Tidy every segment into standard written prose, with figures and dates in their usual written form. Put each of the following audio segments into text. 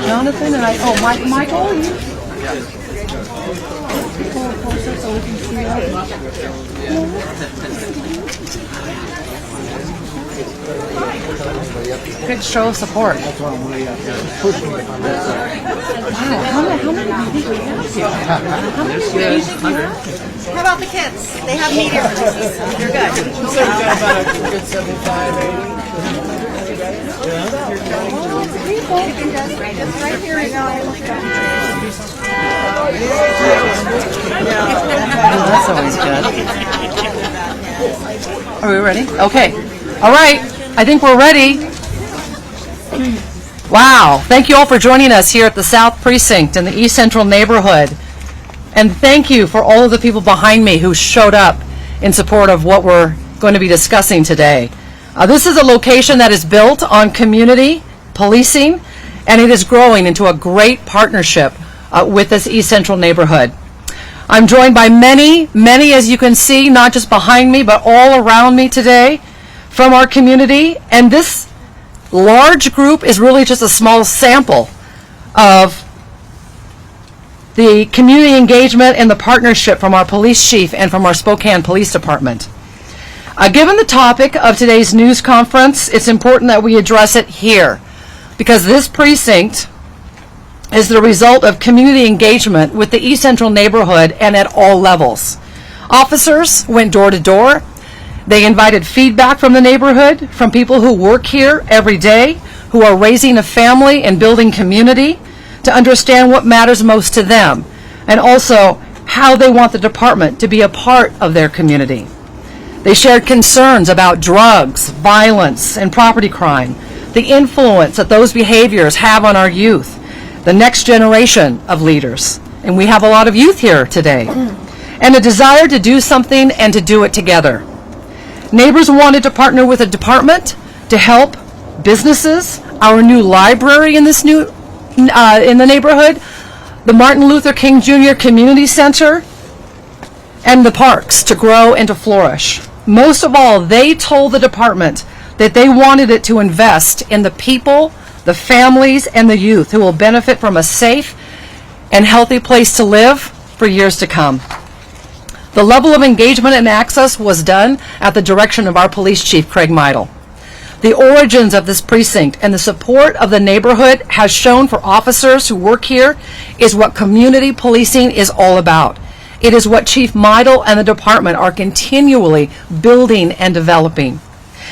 Jonathan and I. Oh, Michael. Pull closer so we can see Good show of support. Wow, how many do you think we have here? How about the kids? They have media releases. You're good. About a good 75, 80. Just right here we go. That's always good. Are we ready? Okay. All right. I think we're ready. Wow. Thank you all for joining us here at the South Precinct in the East Central neighborhood. And thank you for all of the people behind me who showed up in support of what we're going to be discussing today. This is a location that is built on community policing, and it is growing into a great partnership with this East Central neighborhood. I'm joined by many, as you can see, not just behind me, but all around me today from our community. And this large group is really just a small sample of the community engagement and the partnership from our police chief and from our Spokane Police Department. Given the topic of today's news conference, it's important that we address it here, because this precinct is the result of community engagement with the East Central neighborhood and at all levels. Officers went door to door. They invited feedback from the neighborhood, from people who work here every day, who are raising a family and building community, to understand what matters most to them, and also how they want the department to be a part of their community. They shared concerns about drugs, violence, and property crime, the influence that those behaviors have on our youth, the next generation of leaders. And we have a lot of youth here today. And a desire to do something and to do it together. Neighbors wanted to partner with the department to help businesses, our new library in this in the neighborhood, the Martin Luther King Jr. Community Center, and the parks to grow and to flourish. Most of all, they told the department that they wanted it to invest in the people, the families, and the youth who will benefit from a safe and healthy place to live for years to come. The level of engagement and access was done at the direction of our police chief, Craig Meidl. The origins of this precinct and the support of the neighborhood has shown for officers who work here is what community policing is all about. It is what Chief Meidl and the department are continually building and developing.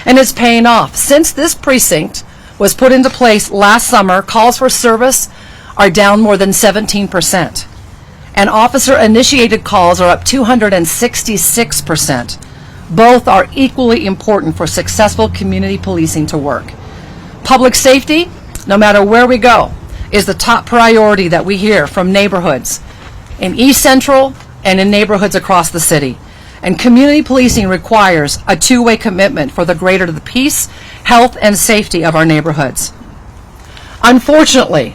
And it's paying off. Since this precinct was put into place last summer, calls for service are down more than 17%. And officer-initiated calls are up 266%. Both are equally important for successful community policing to work. Public safety, no matter where we go, is the top priority that we hear from neighborhoods in East Central and in neighborhoods across the city. And community policing requires a two-way commitment for the greater the peace, health, and safety of our neighborhoods. Unfortunately,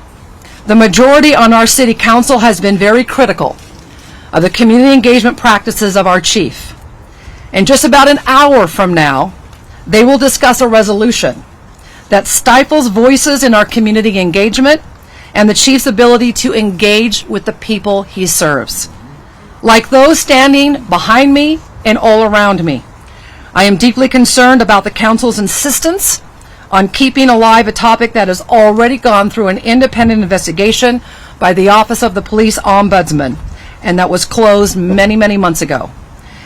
the majority on our city council has been very critical of the community engagement practices of our chief. In just about an hour from now, they will discuss a resolution that stifles voices in our community engagement and the chief's ability to engage with the people he serves. Like those standing behind me and all around me, I am deeply concerned about the council's insistence on keeping alive a topic that has already gone through an independent investigation by the Office of the Police Ombudsman, and that was closed many, many months ago.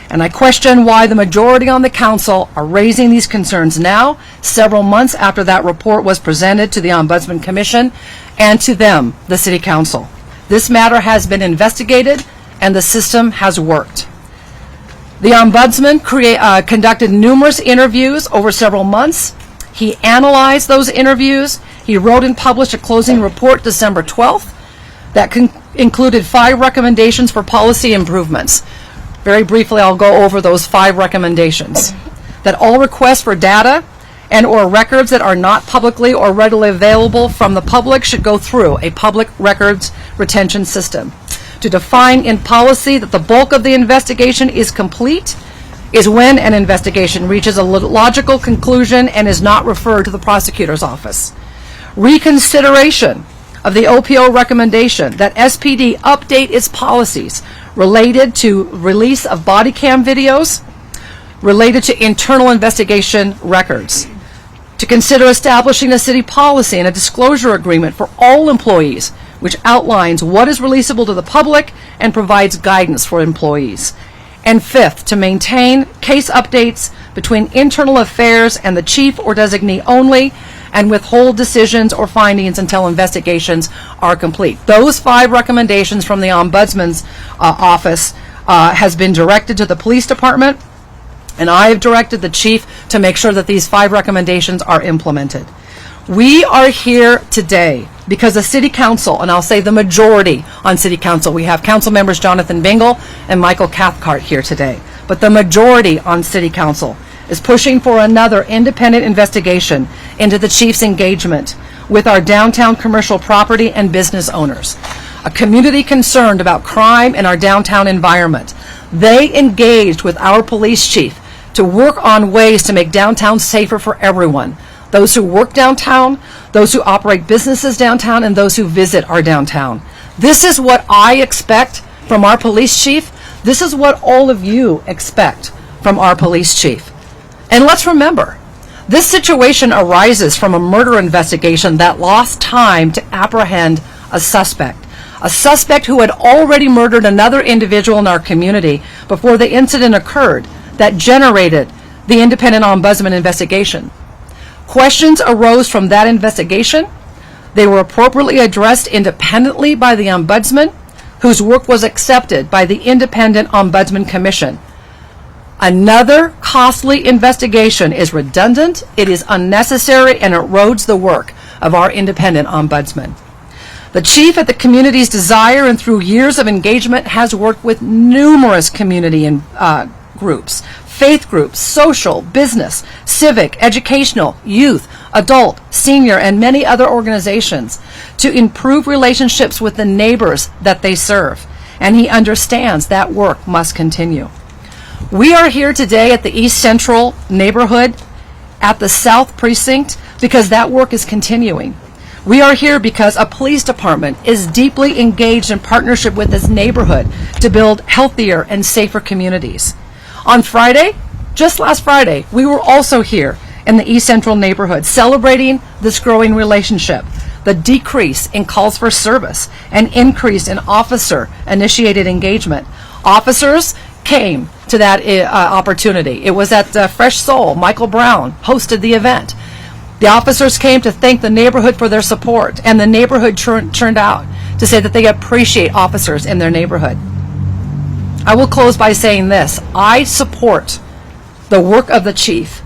And I question why the majority on the council are raising these concerns now, several months after that report was presented to the Ombudsman Commission and to them, the City Council. This matter has been investigated and the system has worked. The Ombudsman conducted numerous interviews over several months. He analyzed those interviews. He wrote and published a closing report December 12th that included 5 recommendations for policy improvements. Very briefly, I'll go over those 5 recommendations. That all requests for data and or records that are not publicly or readily available from the public should go through a public records retention system. To define in policy that the bulk of the investigation is complete is when an investigation reaches a logical conclusion and is not referred to the prosecutor's office. Reconsideration of the OPO recommendation that SPD update its policies related to release of body cam videos related to internal investigation records. To consider establishing a city policy and a disclosure agreement for all employees, which outlines what is releasable to the public and provides guidance for employees. And fifth, to maintain case updates between internal affairs and the chief or designee only, and withhold decisions or findings until investigations are complete. Those 5 recommendations from the Ombudsman's office has been directed to the police department, and I have directed the chief to make sure that these 5 recommendations are implemented. We are here today because the City Council, and I'll say the majority on City Council, we have Council members Jonathan Bingle and Michael Cathcart here today, but the majority on City Council is pushing for another independent investigation into the chief's engagement with our downtown commercial property and business owners. A community concerned about crime in our downtown environment. They engaged with our police chief to work on ways to make downtown safer for everyone. Those who work downtown, those who operate businesses downtown, and those who visit our downtown. This is what I expect from our police chief. This is what all of you expect from our police chief. And let's remember, this situation arises from a murder investigation that lost time to apprehend a suspect who had already murdered another individual in our community before the incident occurred that generated the independent ombudsman investigation. Questions arose from that investigation. They were appropriately addressed independently by the ombudsman, whose work was accepted by the Independent Ombudsman Commission. Another costly investigation is redundant, it is unnecessary, and erodes the work of our independent ombudsman. The chief, at the community's desire and through years of engagement, has worked with numerous community groups, faith groups, social, business, civic, educational, youth, adult, senior, and many other organizations to improve relationships with the neighbors that they serve. And he understands that work must continue. We are here today at the East Central neighborhood, at the South Precinct, because that work is continuing. We are here because a police department is deeply engaged in partnership with this neighborhood to build healthier and safer communities. On Friday, just last Friday, we were also here in the East Central neighborhood celebrating this growing relationship, the decrease in calls for service, and increase in officer-initiated engagement. Officers came to that opportunity. It was at Fresh Soul. Michael Brown hosted the event. The officers came to thank the neighborhood for their support, and the neighborhood turned out to say that they appreciate officers in their neighborhood. I will close by saying this. I support the work of the chief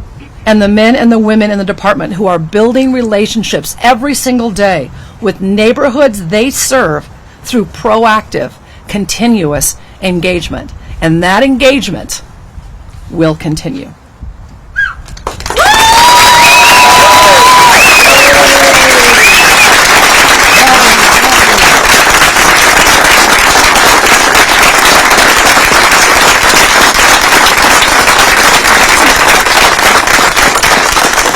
and the men and the women in the department who are building relationships every single day with neighborhoods they serve through proactive, continuous engagement. And that engagement will continue.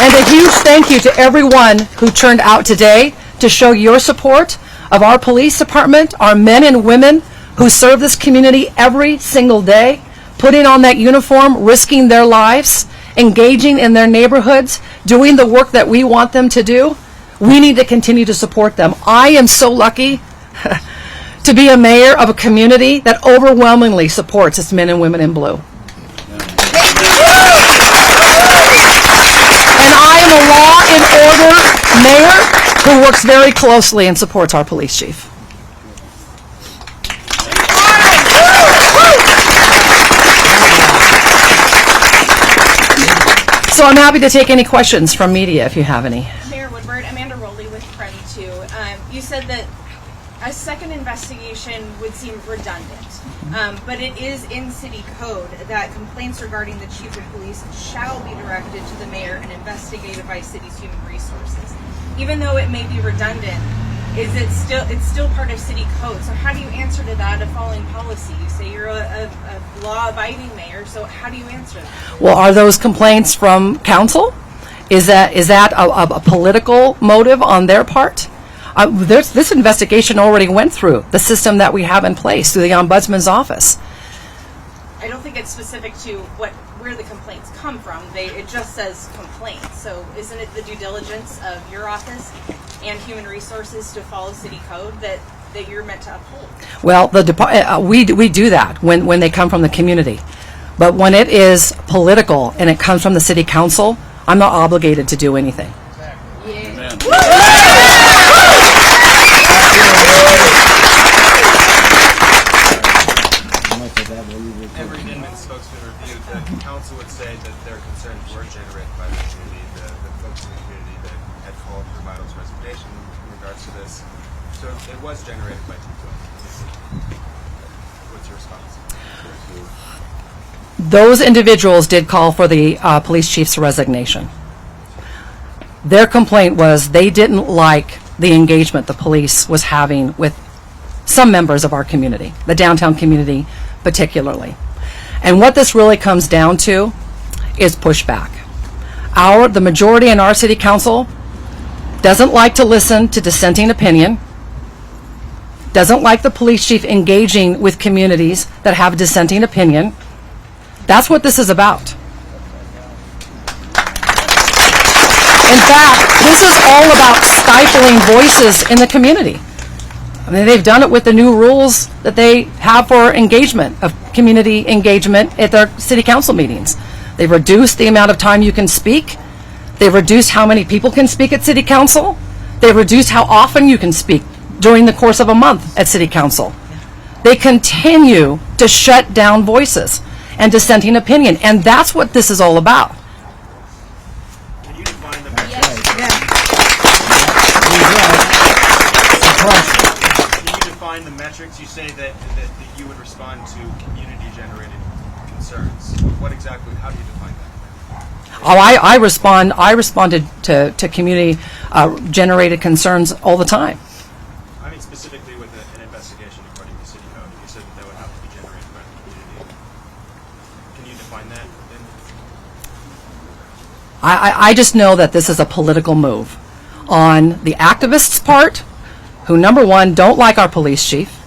And a huge thank you to everyone who turned out today to show your support of our police department, our men and women who serve this community every single day, putting on that uniform, risking their lives, engaging in their neighborhoods, doing the work that we want them to do. We need to continue to support them. I am so lucky to be a mayor of a community that overwhelmingly supports its men and women in blue. And I am a law and order mayor who works very closely and supports our police chief. So I'm happy to take any questions from media if you have any. Mayor Woodward, Amanda Rowley with Friend 2. You said that a second investigation would seem redundant, but it is in city code that complaints regarding the chief of police shall be directed to the mayor and investigated by city's human resources. Even though it may be redundant, is it's still part of city code. So how do you answer to that of following policy? You say you're a law-abiding mayor, so how do you answer that? Well, are those complaints from council? Is that a political motive on their part? This investigation already went through the system that we have in place through the Ombudsman's office. I don't think it's specific to where the complaints come from. It just says complaints. So isn't it the due diligence of your office and Human Resources to follow city code that you're meant to uphold? Well, we do that when they come from the community. But when it is political and it comes from the city council, I'm not obligated to do anything. Every Inman spokesman reviewed that the council would say that their concerns were generated by the community, the folks in the community that had called for Meidl's resignation in regards to this. So it was generated by people. What's your response? Those individuals did call for the police chief's resignation. Their complaint was they didn't like the engagement the police was having with some members of our community, the downtown community particularly. And what this really comes down to is pushback. The majority in our city council doesn't like to listen to dissenting opinion, doesn't like the police chief engaging with communities that have a dissenting opinion. That's what this is about. In fact, this is all about stifling voices in the community. I mean, they've done it with the new rules that they have for engagement, of community engagement at their city council meetings. They've reduced the amount of time you can speak. They've reduced how many people can speak at city council. They've reduced how often you can speak during the course of a month at city council. They continue to shut down voices and dissenting opinion, and that's what this is all about. Can you define the metrics? Can you define the metrics? You say that you would respond to community-generated concerns. What exactly? How do you define that? Oh, I responded to community generated concerns all the time. I mean specifically with an investigation according to city code. You said that would have to be generated by the community. Can you define that? I just know that this is a political move on the activists' part, who, number one, don't like our police chief.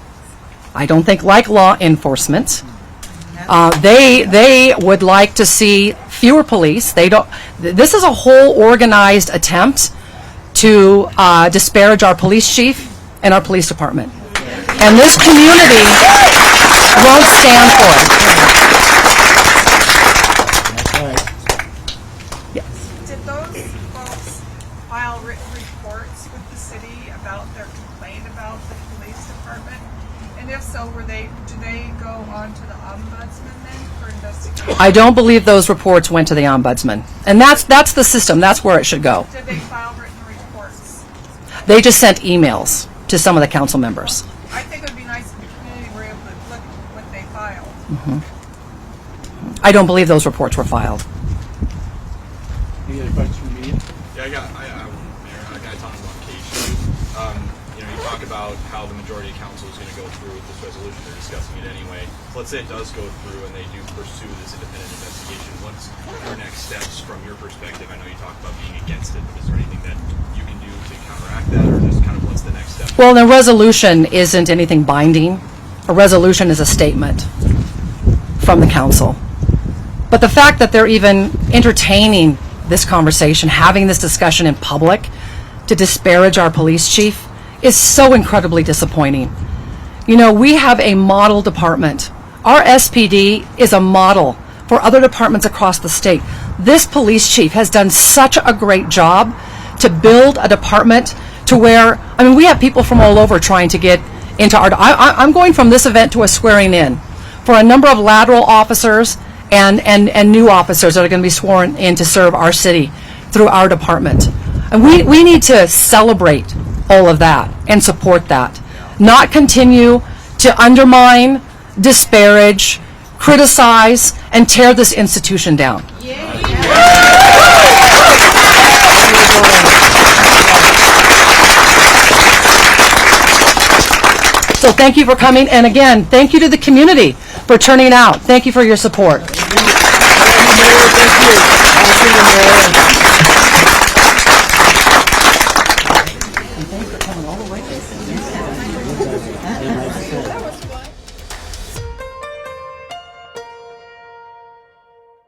I don't think like law enforcement. They would like to see fewer police. They don't. This is a whole organized attempt to disparage our police chief and our police department, and this community won't stand for it. Did those folks file written reports with the city about their complaint about the police department? And if so, do they go on to the ombudsman then for investigation? I don't believe those reports went to the ombudsman, and that's the system. That's where it should go. Did they file written reports? They just sent emails to some of the council members. I think it would be nice if the community were able to look at what they filed. I don't believe those reports were filed. Any other questions from the media? Yeah, Mayor, I got talking about case. You talk about how the majority of council is going to go through with this resolution. They're discussing it anyway. Let's say it does go through and they do pursue this independent investigation. What's your next steps from your perspective? I know you talked about being against it, but is there anything that you can do to counteract that, or just kind of what's the next step? Well, the resolution isn't anything binding. A resolution is a statement from the council. But the fact that they're even entertaining this conversation, having this discussion in public to disparage our police chief is so incredibly disappointing. You know, we have a model department. Our SPD is a model for other departments across the state. This police chief has done such a great job to build a department to where, I mean, we have people from all over trying to get into our, I'm going from this event to a swearing in for a number of lateral officers and new officers that are going to be sworn in to serve our city through our department. And we need to celebrate all of that and support that, not continue to undermine, disparage, criticize, and tear this institution down. thank you for coming. And again, thank you to the community for turning out. Thank you for your support. Thank you.